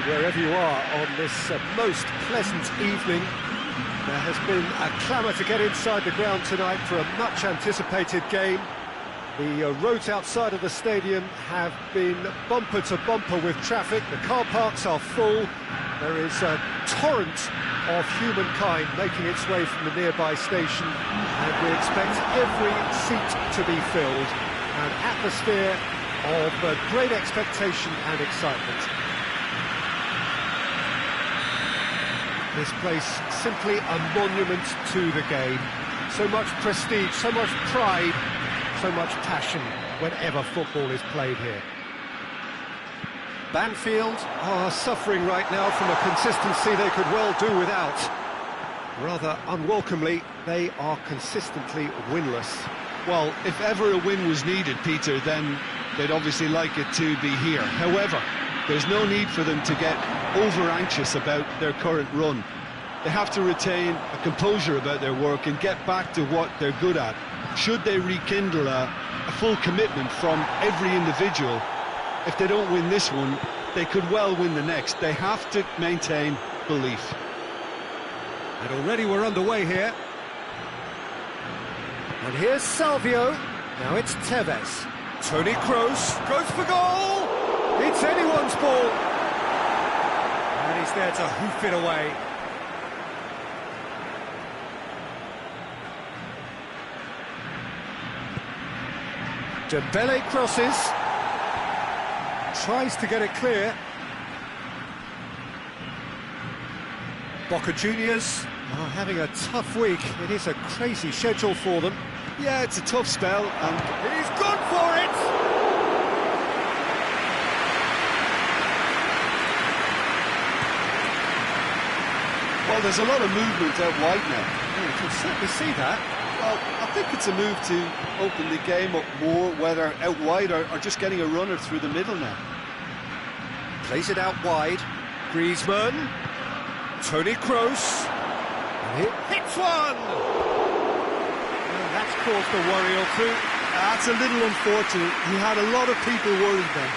wherever you are on this most pleasant evening. There has been a clamour to get inside the ground tonight for a much-anticipated game. The roads outside of the stadium have been bumper to bumper with traffic. The car parks are full. There is a torrent of humankind making its way from the nearby station, and we expect every seat to be filled. An atmosphere of great expectation and excitement. This place simply a monument to the game. So much prestige, so much pride, so much passion whenever football is played here. Banfield are suffering right now from a consistency they could well do without. Rather unwelcomely, they are consistently winless. Well, if ever a win was needed, Peter, then they'd obviously like it to be here. However, there's no need for them to get over-anxious about their current run. They have to retain a composure about their work and get back to what they're good at. Should they rekindle a full commitment from every individual, if they don't win this one, they could well win the next. They have to maintain belief. And already we're underway here. And here's Salvio. Now it's Tevez. Toni Kroos goes for goal! It's anyone's ball! And he's there to hoof it away. Dembele crosses. Tries to get it clear. Boca Juniors are having a tough week. It is a crazy schedule for them. Yeah, it's a tough spell, and he's gone for it! Well, there's a lot of movement out wide now. Oh, you can certainly see that. Well, I think it's a move to open the game up more, whether out wide or just getting a runner through the middle now. Plays it out wide. Griezmann. Toni Kroos. And it hits one! And that's caused a worry or two. That's a little unfortunate. He had a lot of people worried then.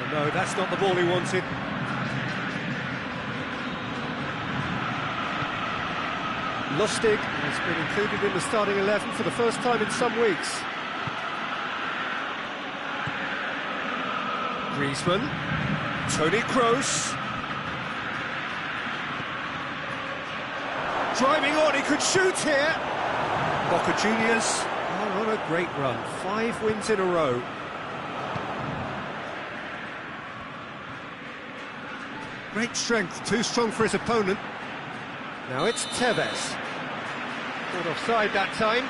No, that's not the ball he wanted. Lustig has been included in the starting 11 for the first time in some weeks. Griezmann. Toni Kroos. Driving on, he could shoot here. Boca Juniors are on a great run. 5 wins in a row. Great strength, too strong for his opponent. Now it's Tevez. Not offside that time.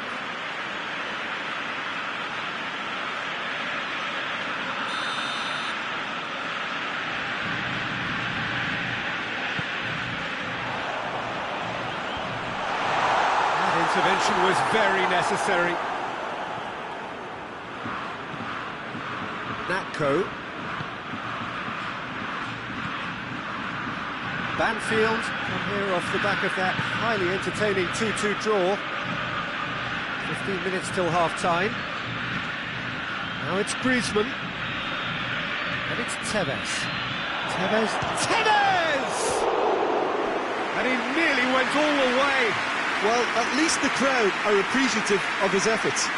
That intervention was very necessary. Natko. Banfield come here off the back of that highly entertaining 2-2 draw. 15 minutes till half-time. Now it's Griezmann. And it's Tevez. Tevez! And he nearly went all the way. Well, at least the crowd are appreciative of his efforts.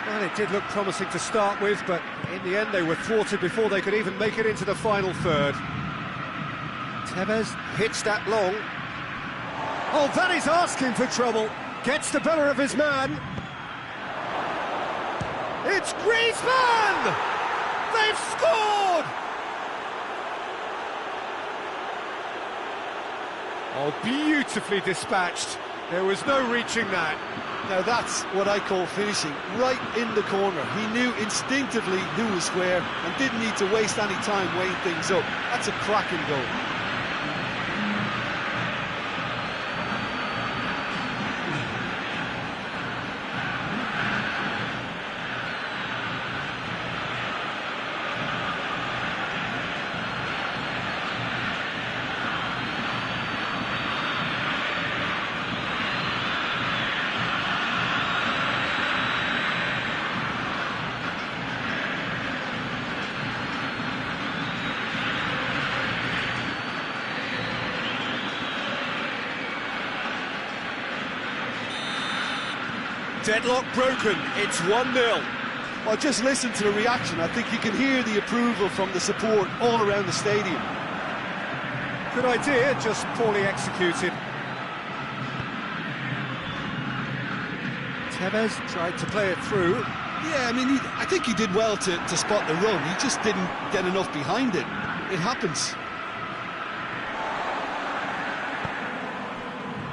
Well, it did look promising to start with, but in the end they were thwarted before they could even make it into the final third. Tevez hits that long. Oh, that is asking for trouble. Gets the better of his man. It's Griezmann! They've scored! Oh, beautifully dispatched. There was no reaching that. Now that's what I call finishing, right in the corner. He knew instinctively who was where and didn't need to waste any time weighing things up. That's a cracking goal. Deadlock broken, it's 1-0. Well, just listen to the reaction. I think you can hear the approval from the support all around the stadium. Good idea, just poorly executed. Tevez tried to play it through. Yeah, I mean, I think he did well to spot the run. He just didn't get enough behind it. It happens.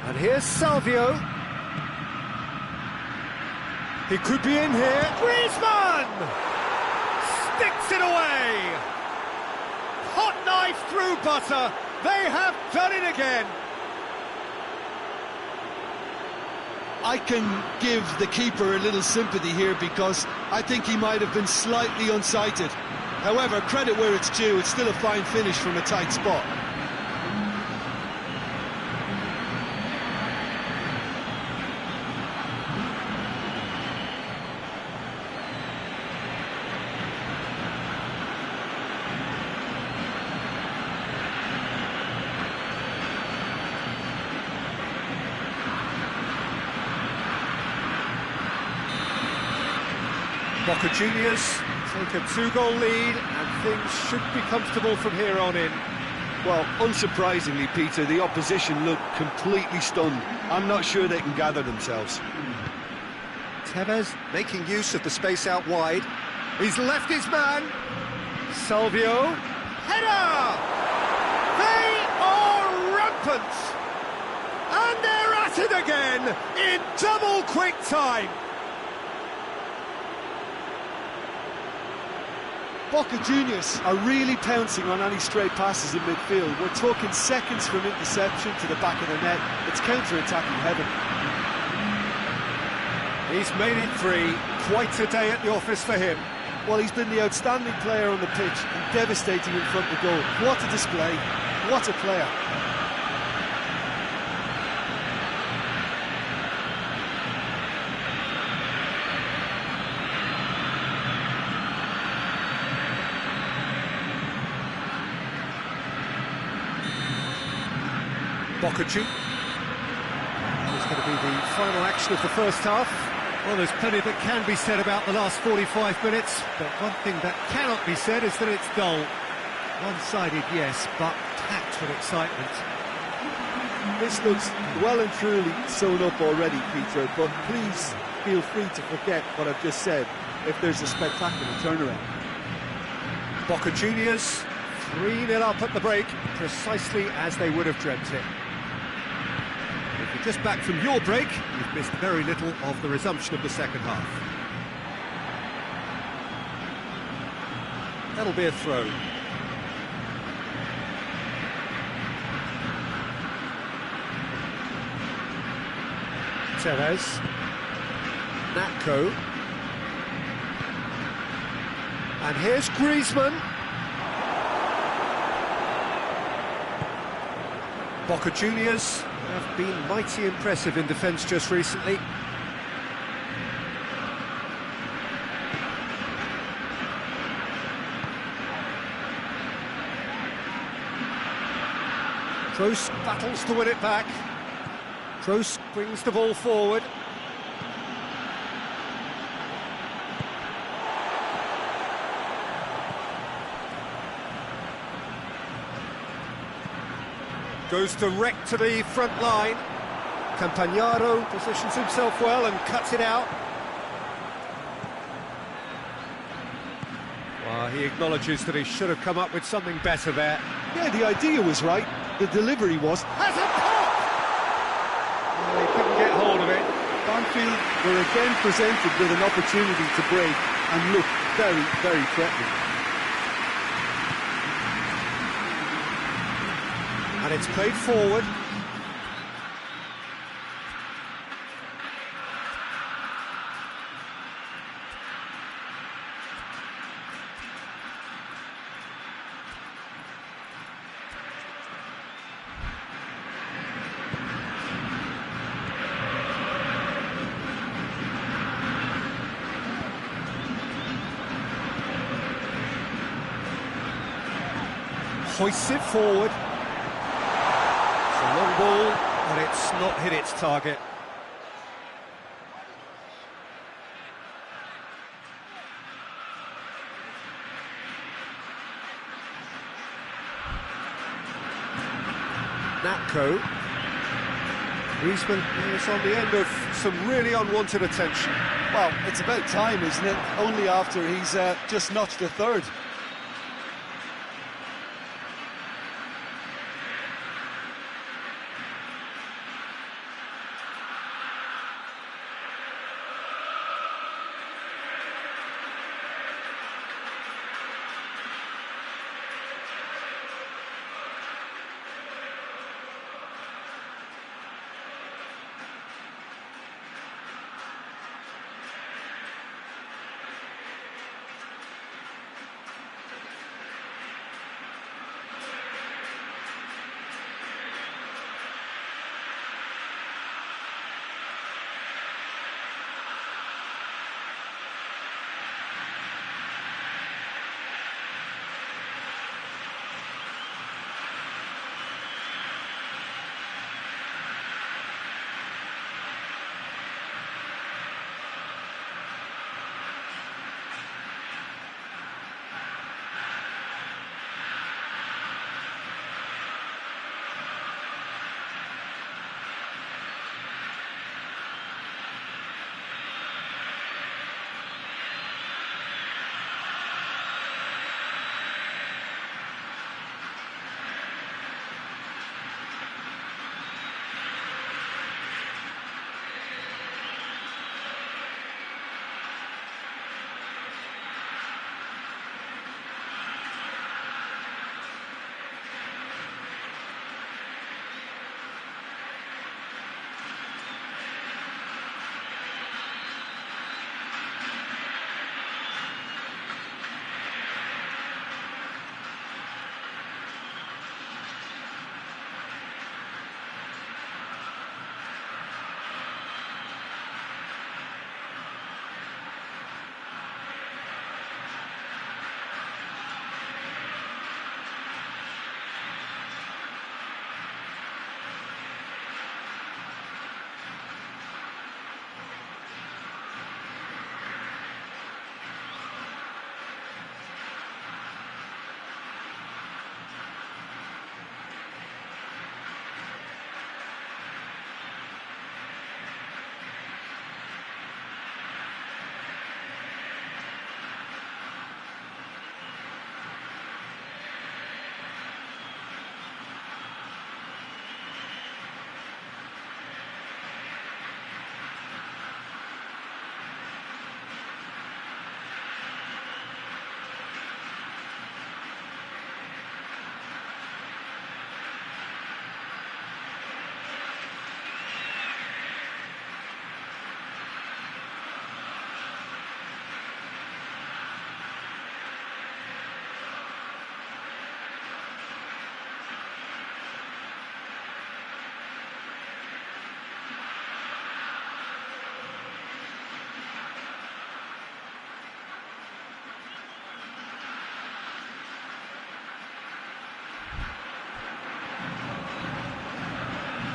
And here's Salvio. He could be in here. Griezmann! Sticks it away! Hot knife through butter. They have done it again. I can give the keeper a little sympathy here because I think he might have been slightly unsighted. However, credit where it's due, it's still a fine finish from a tight spot. Boca Juniors take a 2-goal lead and things should be comfortable from here on in. Well, unsurprisingly, Peter, the opposition look completely stunned. I'm not sure they can gather themselves. Tevez making use of the space out wide. He's left his man. Salvio. Header! They are rampant! And they're at it again in double quick time. Boca Juniors are really pouncing on any straight passes in midfield. We're talking seconds from interception to the back of the net. It's counter-attacking heaven. He's made it 3. Quite a day at the office for him. Well, he's been the outstanding player on the pitch and devastating in front of goal. What a display. What a player. Boca Juniors. It's going to be the final action of the first half. Well, there's plenty that can be said about the last 45 minutes, but one thing that cannot be said is that it's dull. One-sided, yes, but packed with excitement. This looks well and truly sewn up already, Peter, but please feel free to forget what I've just said if there's a spectacular turnaround. Boca Juniors 3-0 up at the break, precisely as they would have dreamt it. If you're just back from your break, you've missed very little of the resumption of the second half. That'll be a throw. Tevez. Natko. And here's Griezmann. Boca Juniors have been mighty impressive in defence just recently. Kroos battles to win it back. Kroos brings the ball forward. Goes direct to the front line. Campagnaro positions himself well and cuts it out. Well, he acknowledges that he should have come up with something better there. Yeah, the idea was right. The delivery was... Has a midfield were again presented with an opportunity to break and look very, very threatening. And it's played forward. Hoists it forward. It's a long ball, but it's not hit its target. Natko. Griezmann is on the end of some really unwanted attention. Well, it's about time, isn't it? Only after he's just notched a third.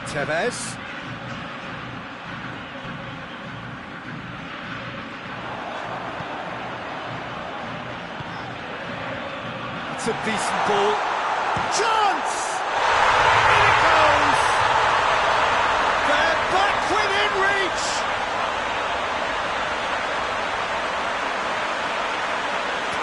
Tevez. It's a decent ball. Chance! In it goes! They're back within reach!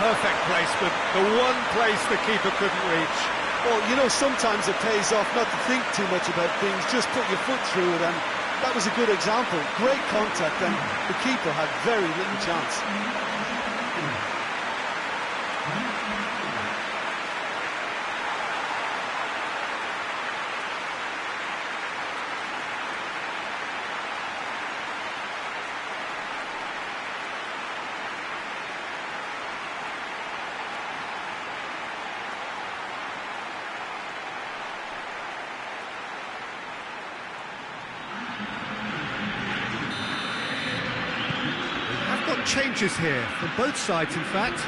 Perfect placement, the one place the keeper couldn't reach. Well, you know, sometimes it pays off not to think too much about things, just put your foot through it, and that was a good example. Great contact, and the keeper had very little chance. Changes here from both sides, in fact.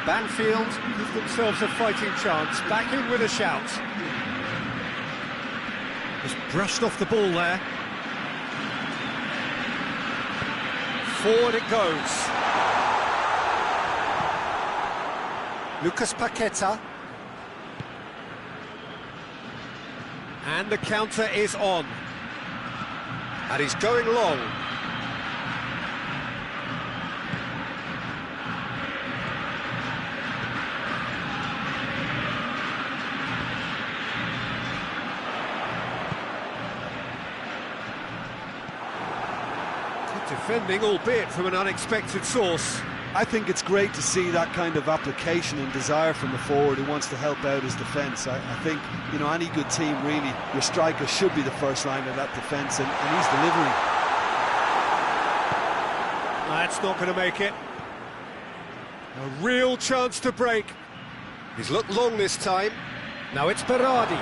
Banfield give themselves a fighting chance, back in with a shout. Just brushed off the ball there. Forward it goes. Lucas Paqueta. And the counter is on. And he's going long. Defending, albeit from an unexpected source. I think it's great to see that kind of application and desire from the forward who wants to help out his defence. I think, you know, any good team, really, your striker should be the first line of that defence, and he's delivering. That's not going to make it. A real chance to break. He's looked long this time. Now it's Berardi.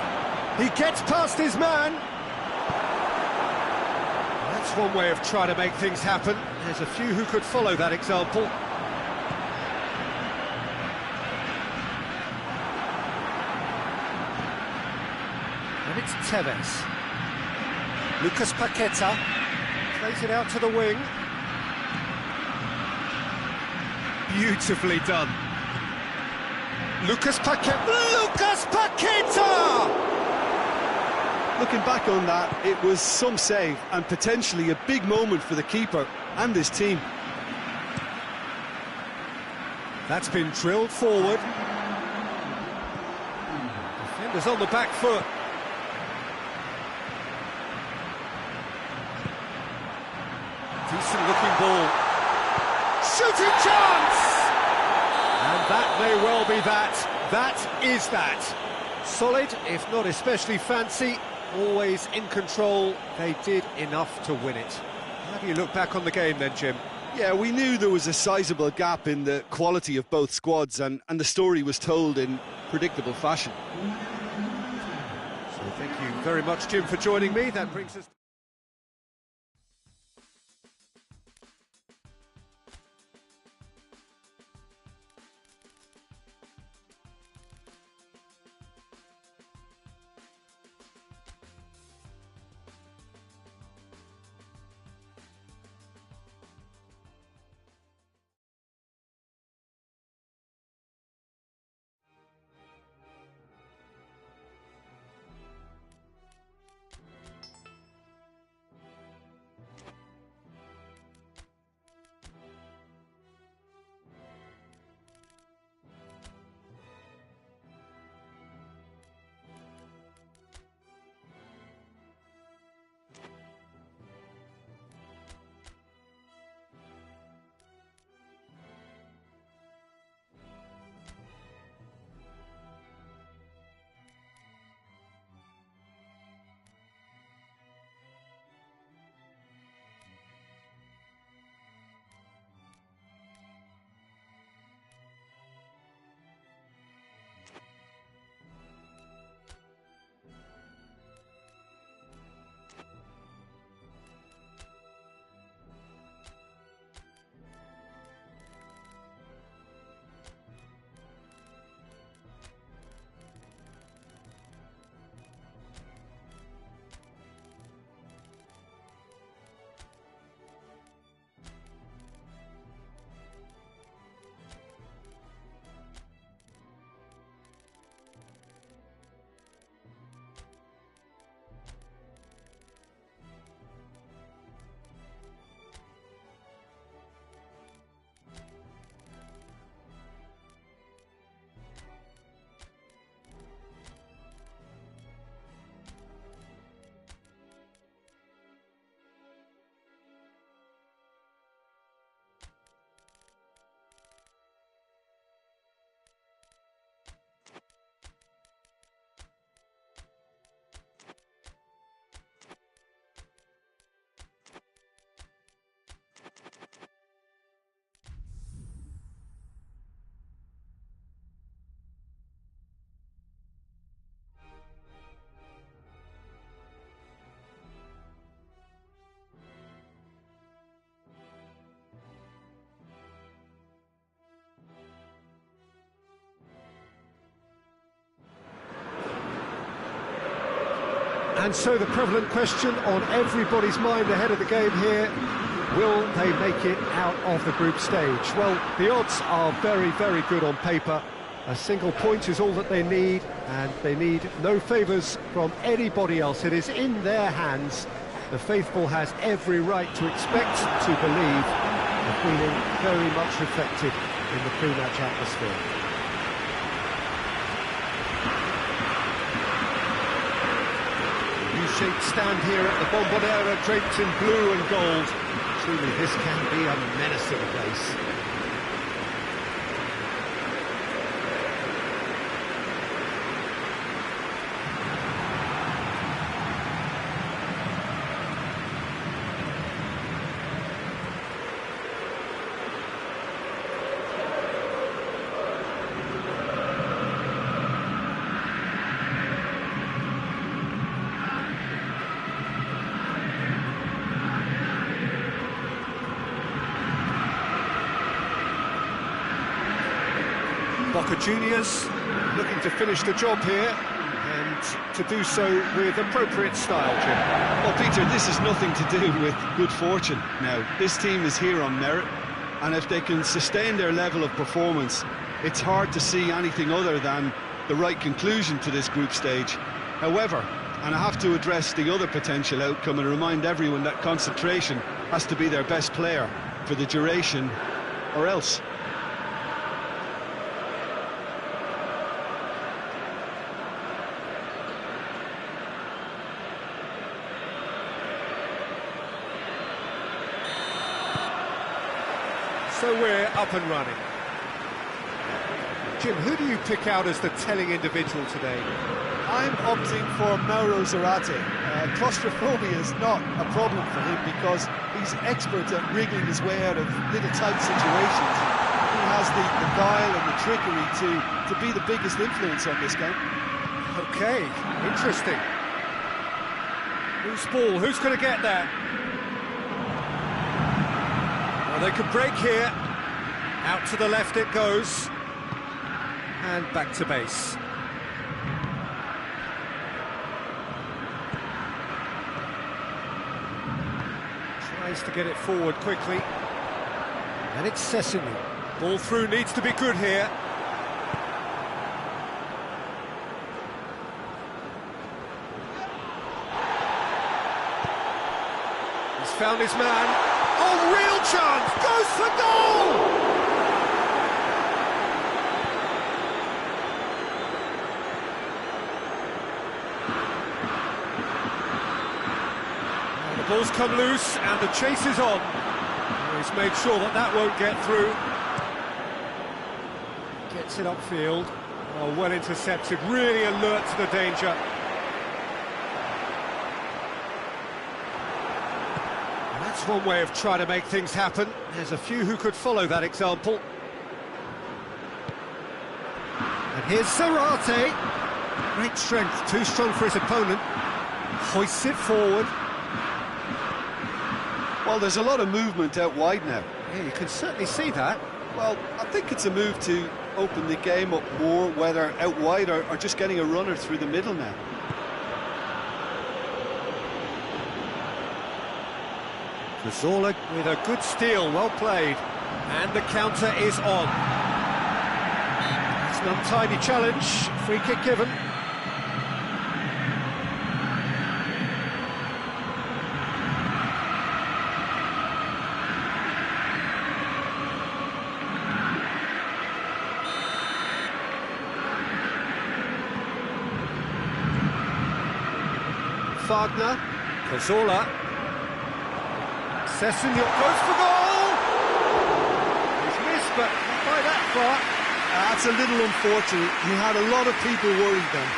He gets past his man. That's one way of trying to make things happen. There's a few who could follow that example. And it's Tevez. Lucas Paqueta plays it out to the wing. Beautifully done. Lucas Paqueta! Lucas Paqueta! Looking back on that, it was some save and potentially a big moment for the keeper and his team. That's been drilled forward. Defenders on the back foot. Decent looking ball. Shooting chance! And that may well be that. That is that. Solid, if not especially fancy. Always in control. They did enough to win it. How do you look back on the game then, Jim? Yeah, we knew there was a sizable gap in the quality of both squads, and the story was told in predictable fashion. So thank you very much, Jim, for joining me. That brings us... And so the prevalent question on everybody's mind ahead of the game here, will they make it out of the group stage? Well, the odds are very, very good on paper. A single point is all that they need, and they need no favours from anybody else. It is in their hands. The faithful has every right to expect, to believe, the feeling very much reflected in the pre-match atmosphere. U-shaped stand here at the Bombonera, draped in blue and gold. Truly, this can be a menacing place. Boca Juniors looking to finish the job here, and to do so with appropriate style, Jim. Well, Peter, this is nothing to do with good fortune now. This team is here on merit, and if they can sustain their level of performance, it's hard to see anything other than the right conclusion to this group stage. However, and I have to address the other potential outcome and remind everyone that concentration has to be their best player for the duration, or else. So we're up and running. Jim, who do you pick out as the telling individual today? I'm opting for Mauro Zarate. Claustrophobia is not a problem for him because he's expert at wriggling his way out of little tight situations. He has the guile and the trickery to be the biggest influence on this game. Okay, interesting. Loose ball, who's going to get that? Well, they could break here. Out to the left it goes. And back to base. Tries to get it forward quickly. And it's Sessignon. Ball through needs to be good here. He's found his man. Oh, real chance! Goes for goal! The ball's come loose and the chase is on. He's made sure that that won't get through. Gets it upfield. Oh, well intercepted, really alert to the danger. That's one way of trying to make things happen. There's a few who could follow that example. And here's Zarate. Great strength, too strong for his opponent. Hoists it forward. Well, there's a lot of movement out wide now. Yeah, you can certainly see that. Well, I think it's a move to open the game up more, whether out wide or just getting a runner through the middle now. Cazorla with a good steal, well played. And the counter is on. It's an untidy challenge, free kick given. Wagner, Cazorla, Sessignon goes for goal! He's missed, but not by that far. That's a little unfortunate. He had a lot of people worried then.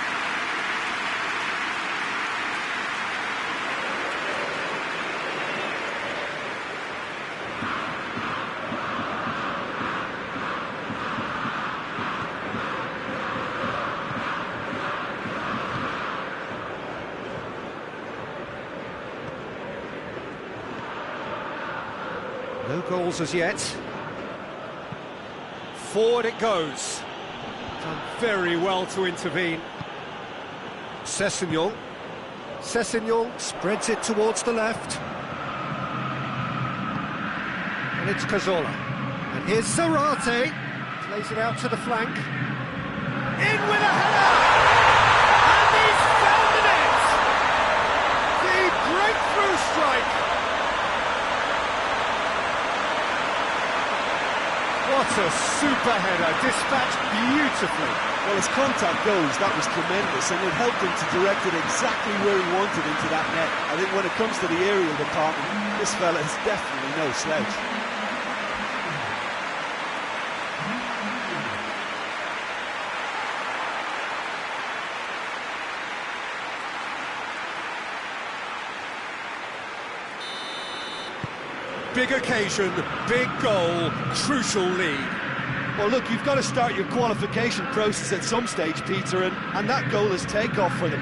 No goals as yet. Forward it goes. Done very well to intervene. Sessignon. Sessegnon spreads it towards the left. And it's Cazorla. And here's Zarate. Plays it out to the flank. In with a header! And he's found the net! The breakthrough strike! What a super header, dispatched beautifully. Well, as contact goes, that was tremendous, and it helped him to direct it exactly where he wanted into that net. I think when it comes to the aerial department, this fella is definitely no slouch. Big occasion, big goal, crucial lead. Well, look, you've got to start your qualification process at some stage, Peter, and that goal is takeoff for them.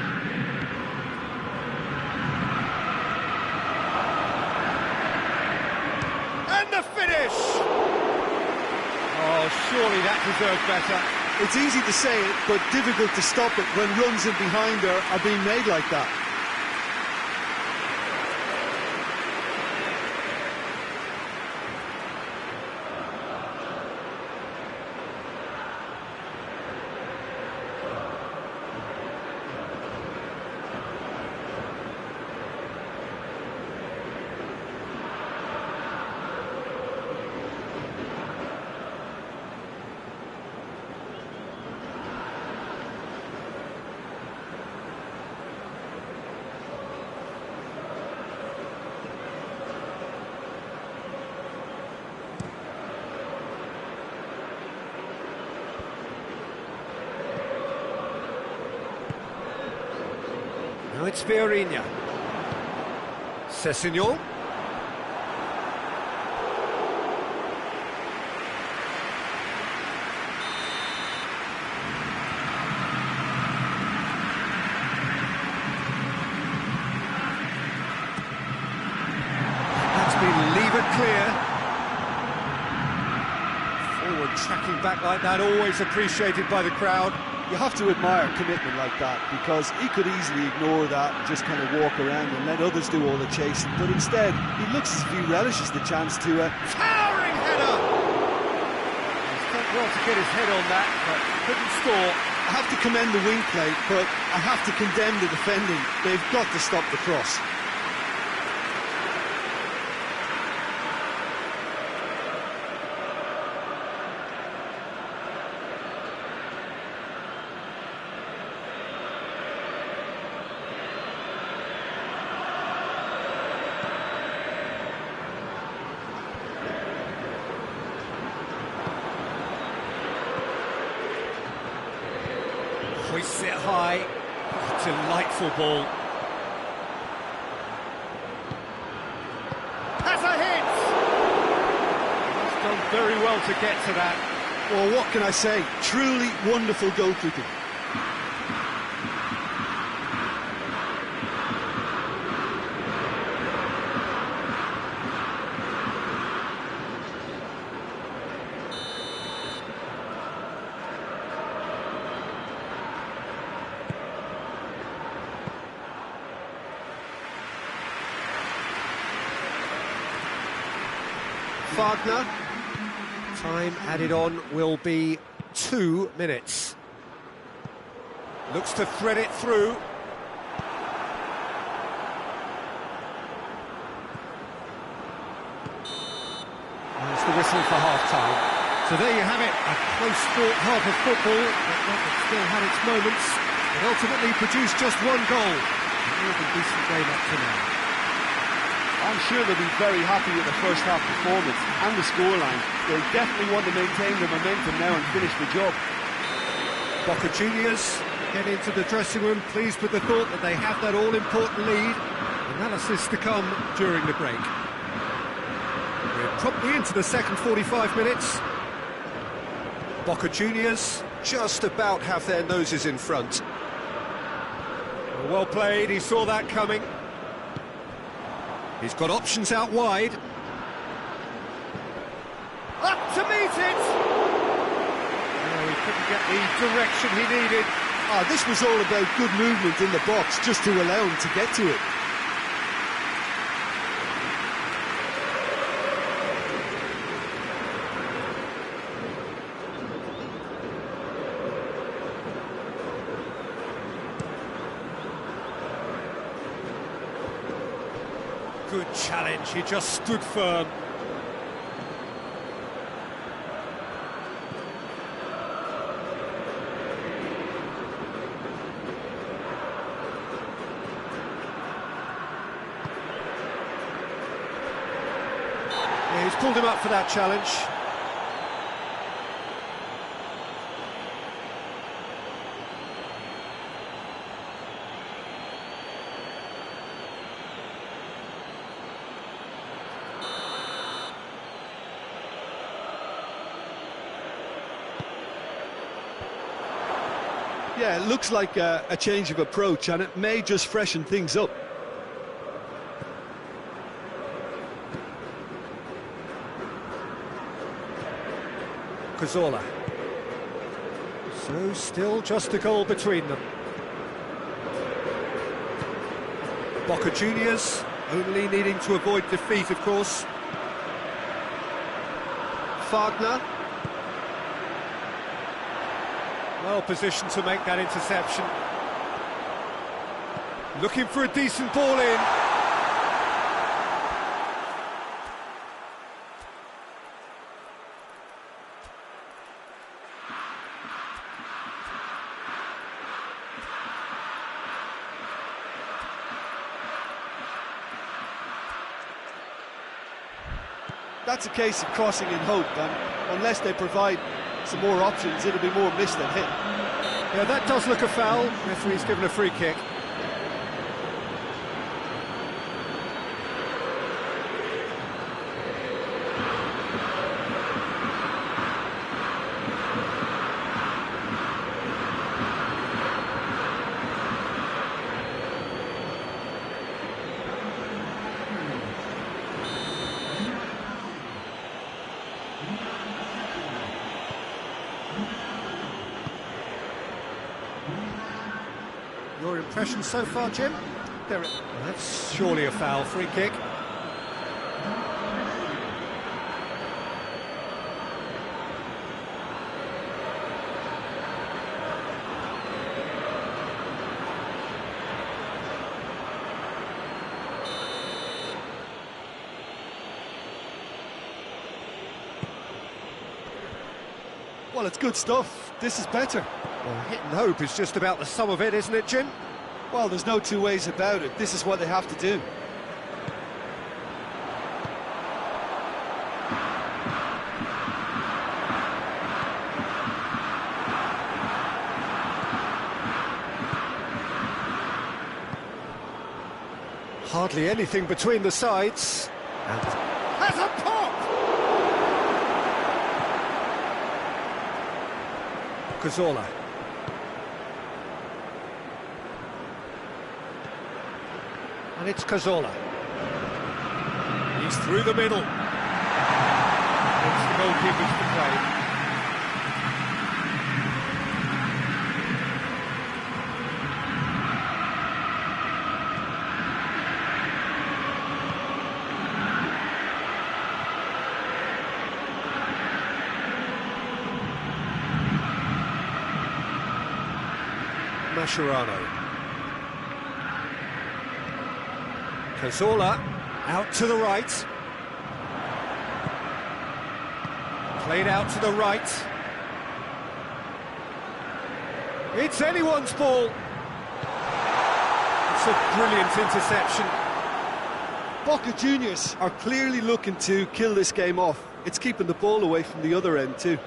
And the finish! Oh, surely that deserved better. It's easy to say it, but difficult to stop it when runs in behind are being made like that. Now it's Fiorina. Sessegnon. That's been levered clear. Forward tracking back like that, always appreciated by the crowd. You have to admire commitment like that, because he could easily ignore that and just kind of walk around and let others do all the chasing, but instead he looks as if he relishes the chance to towering header! He's done well to get his head on that, but couldn't score. I have to commend the wing play, but I have to condemn the defending. They've got to stop the cross. Hoists it high. Delightful ball. Has a hit! He's done very well to get to that. Well, what can I say? Truly wonderful goalkeeping. Wagner. Time added on will be 2 minutes. Looks to thread it through. There's the whistle for half-time. So there you have it, a close-fought half of football, but one that still had its moments, but ultimately produced just one goal. A more decent game up to now. I'm sure they'll be very happy with the first half performance and the scoreline. They'll definitely want to maintain the momentum now and finish the job. Boca Juniors get into the dressing room pleased with the thought that they have that all-important lead. Analysis to come during the break. We're promptly into the second 45 minutes. Boca Juniors just about have their noses in front. Well played, he saw that coming. He's got options out wide. Up to meet it! Oh, he couldn't get the direction he needed. Oh, this was all about good movement in the box, just to allow him to get to it. Good challenge, he just stood firm. Yeah, he's pulled him up for that challenge. Yeah, it looks like a change of approach, and it may just freshen things up. Cazorla. So still just a goal between them. Boca Juniors only needing to avoid defeat, of course. Wagner. Well positioned to make that interception. Looking for a decent ball in. That's a case of crossing in hope, and unless they provide some more options, it'll be more missed than hit. Yeah, that does look a foul. Referee's given a free kick. Your impression so far, Jim? That's surely a foul, free kick. Well, it's good stuff. This is better. Well, hit and hope is just about the sum of it, isn't it, Jim? Well, there's no two ways about it. This is what they have to do. Hardly anything between the sides. And has a pop! Cazorla. And it's Cazorla. He's through the middle. It's the goalkeeper's to play. Mascherano. Cazorla out to the right. Played out to the right. It's anyone's ball. It's a brilliant interception. Boca Juniors are clearly looking to kill this game off. It's keeping the ball away from the other end too.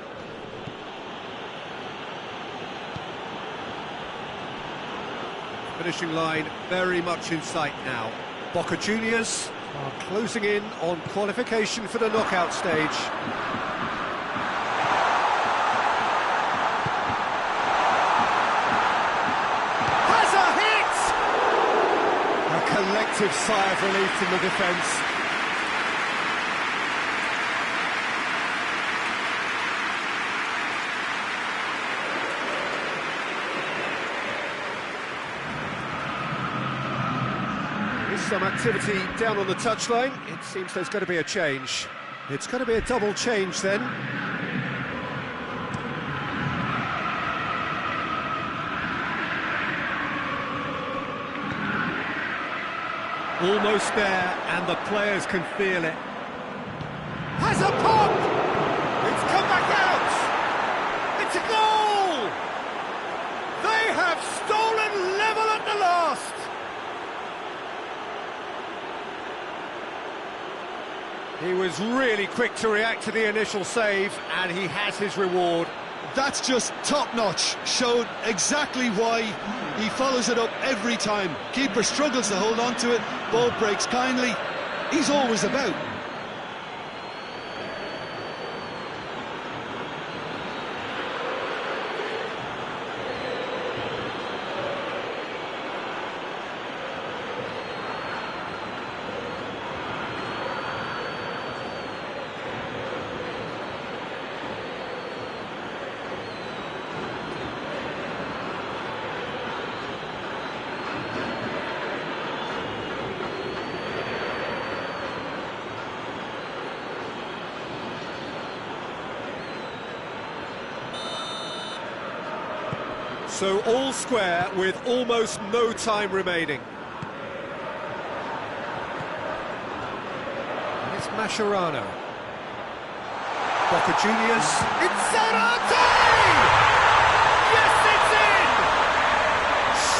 Finishing line very much in sight now. Boca Juniors are closing in on qualification for the knockout stage. Has a hit! A collective sigh of relief from the defence. some activity down on the touchline. It seems there's going to be a change. It's going to be a double change then. Almost there, and the players can feel it. Has a pop! It's come back out! It's a goal! They have stolen level at the last! He was really quick to react to the initial save, and he has his reward. That's just top-notch. Showed exactly why he follows it up every time. Keeper struggles to hold on to it, ball breaks kindly. He's always about. So all square with almost no time remaining. And it's Mascherano. Boca Juniors. It's Zarate! Yes, it's in!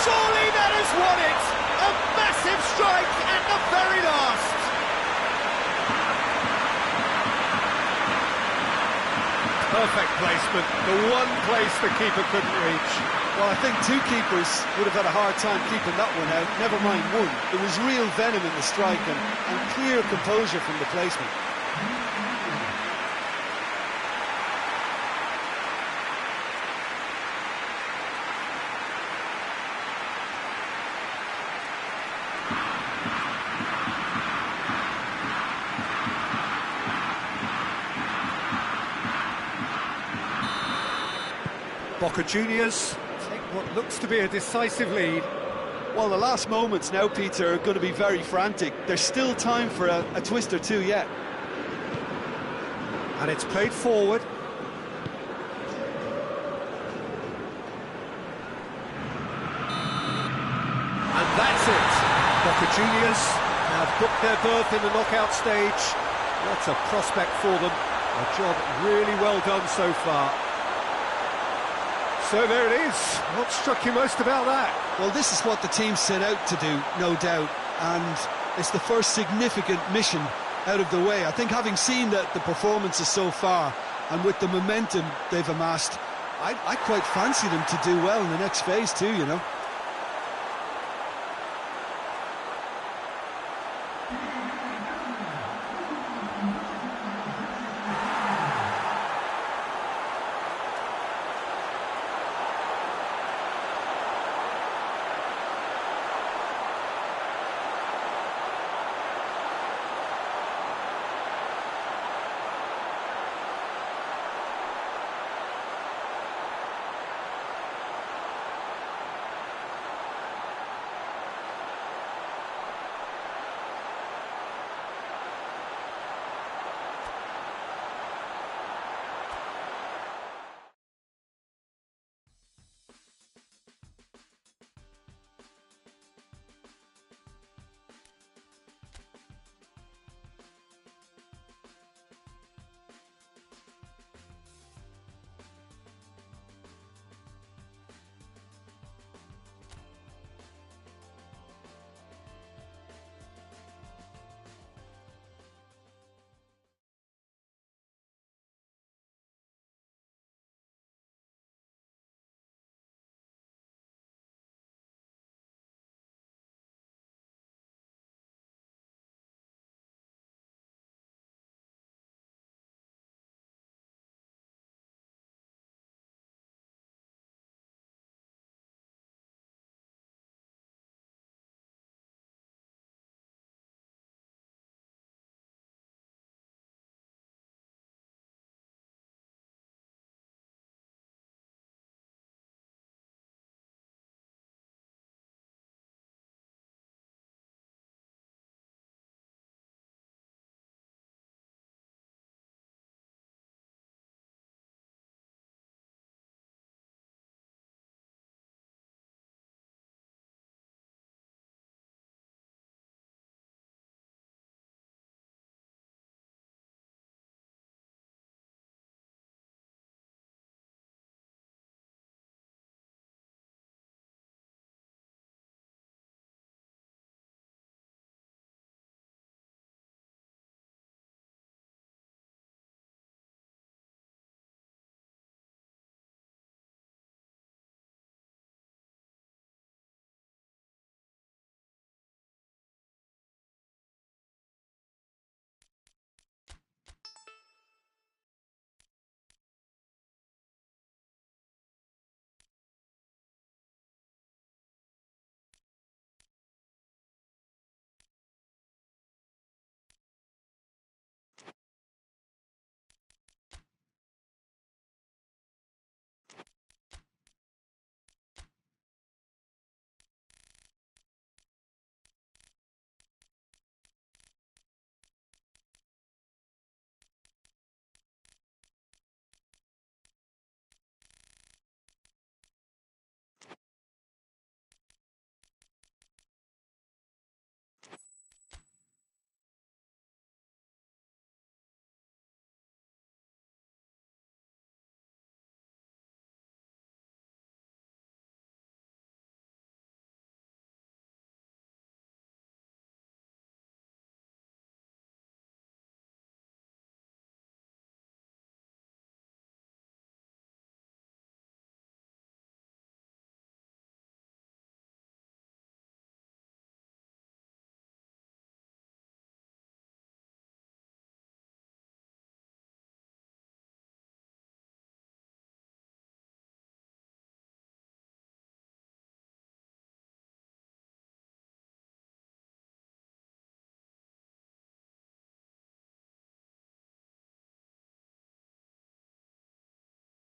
Surely that has won it! A massive strike at the very last! Perfect placement, the one place the keeper couldn't reach. Well, I think two keepers would have had a hard time keeping that one out, never mind one. There was real venom in the strike and clear composure from the placement. Boca Juniors take what looks to be a decisive lead. Well, the last moments now, Peter, are going to be very frantic. There's still time for a twist or two yet. And it's played forward. And that's it. Boca Juniors have booked their berth in the knockout stage. What a prospect for them. A job really well done so far. So there it is. What struck you most about that? Well, this is what the team set out to do, no doubt, and it's the first significant mission out of the way. I think having seen the performances so far, and with the momentum they've amassed, I quite fancy them to do well in the next phase too, you know.